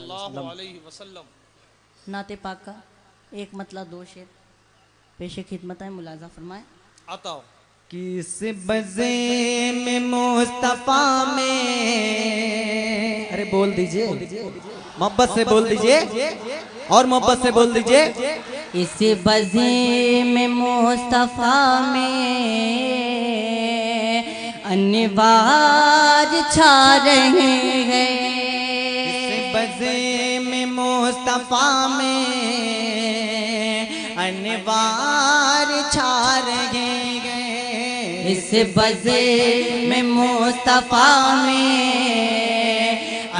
सल्लल्लाहु अलैहि वसल्लम। नाते पाक का एक मतला दो शेर पेशे खिदमत है, मुलाजा फरमाए। आता हो किस बजे में मुस्तफा में, अरे बोल दीजिए, मोहब्बत से बोल दीजिए और मोहब्बत से बोल दीजिए। इस बजे में मुस्तफा में अनवार छा रहे हैं। इस बजे में मुस्तफा में अनवार छा रहे हैं। इस बजे में मुस्तफा में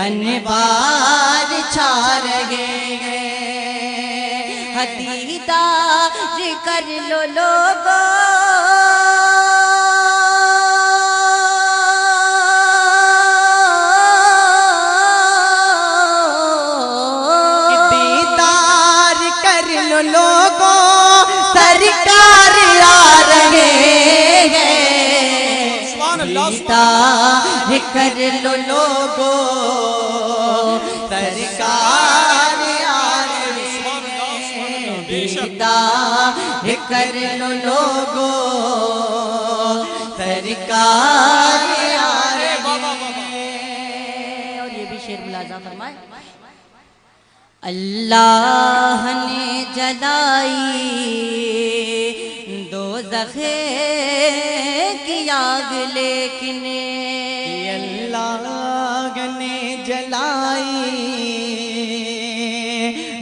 अनवार छा रहे हैं। दीदार कर लो लोगो, दीदार कर लो लोगो, सरकार आ रहे हैं। दीदार कर लो लोगो, सरकार आ रहे हैं। दीदार कर लो लोगो, सरकार आ रहे हैं। और ये भी शेर मुलाजा फरमाए। अल्लाह ने जलाई दोज़खे की आग, लेकिन अल्लाह ने जलाई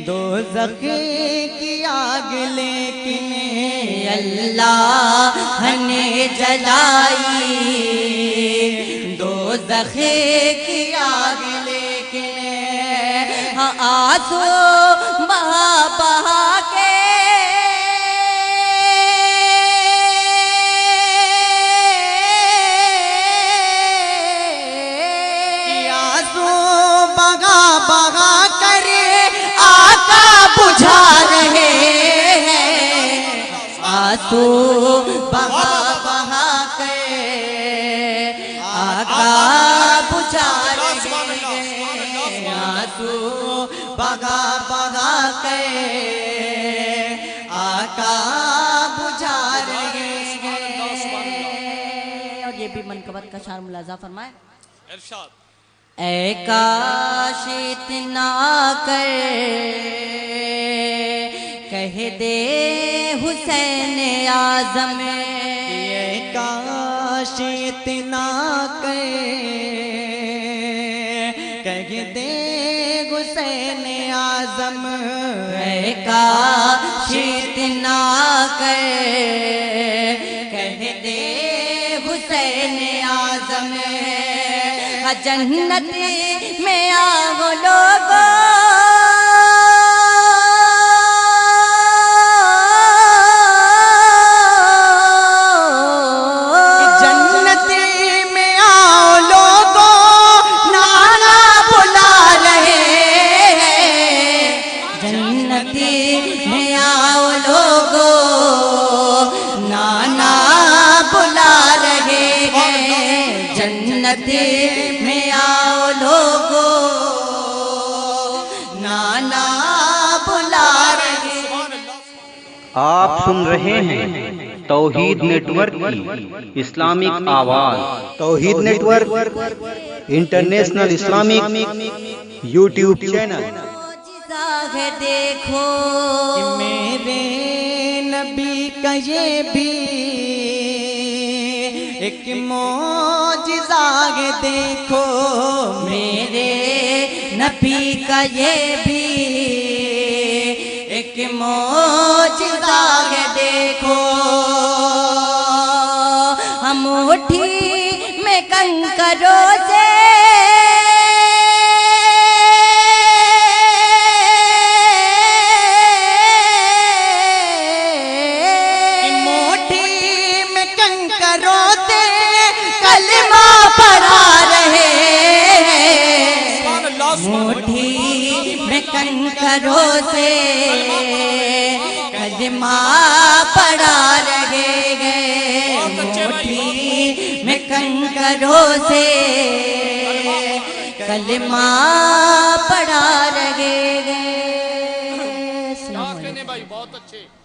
दोज़ख की आग, लेकिन अल्लाह ने जलाई दोज़ख की आग, लेकिन आंसू बहा बहा के आंसू बगा बगा कर आका बुझा रहे हैं। आंसू बहा बहा के आका बुझा रहे हैं। आंसू बगा बगा के आका बुझा रहे हैं। और ये भी मनकबत का शार मुलाजा फरमाए। इरशाद। ऐ काश इतना कर कह दे हुसैन आज़म, ये काश इतना कर कह दे हुसैन आज़म। ऐ काश इतना कर कह दे हुसैन आज़म। जन्नत में आओ लोगो, जन्नत में आओ लोगो, नाना बुला रहे हैं। जन्नत में आओ लोगो, नाना बुला रहे हैं। जन्नत में आओ लोगो, नाना बुला रहे हैं। आप सुन रहे हैं तौहीद नेटवर्क की इस्लामिक आवाज़। Tauheed network international Islamic YouTube channel. मौजिज़ा है देखो मेरे नबी का ये भी एक मौजिज़ा है देखो। मेरे नबी का ये भी एक मौजिज़ा है देखो। हम मुट्ठी में कंकरों से मुट्ठी में कंकरों से कलमा पढ़ा रहे हैं। मुट्ठी में कंकरों से कलमा पढ़ा रहे हैं। मुट्ठी में कंकरों से कलमा पढ़ा रहे लेने भाई बहुत अच्छे।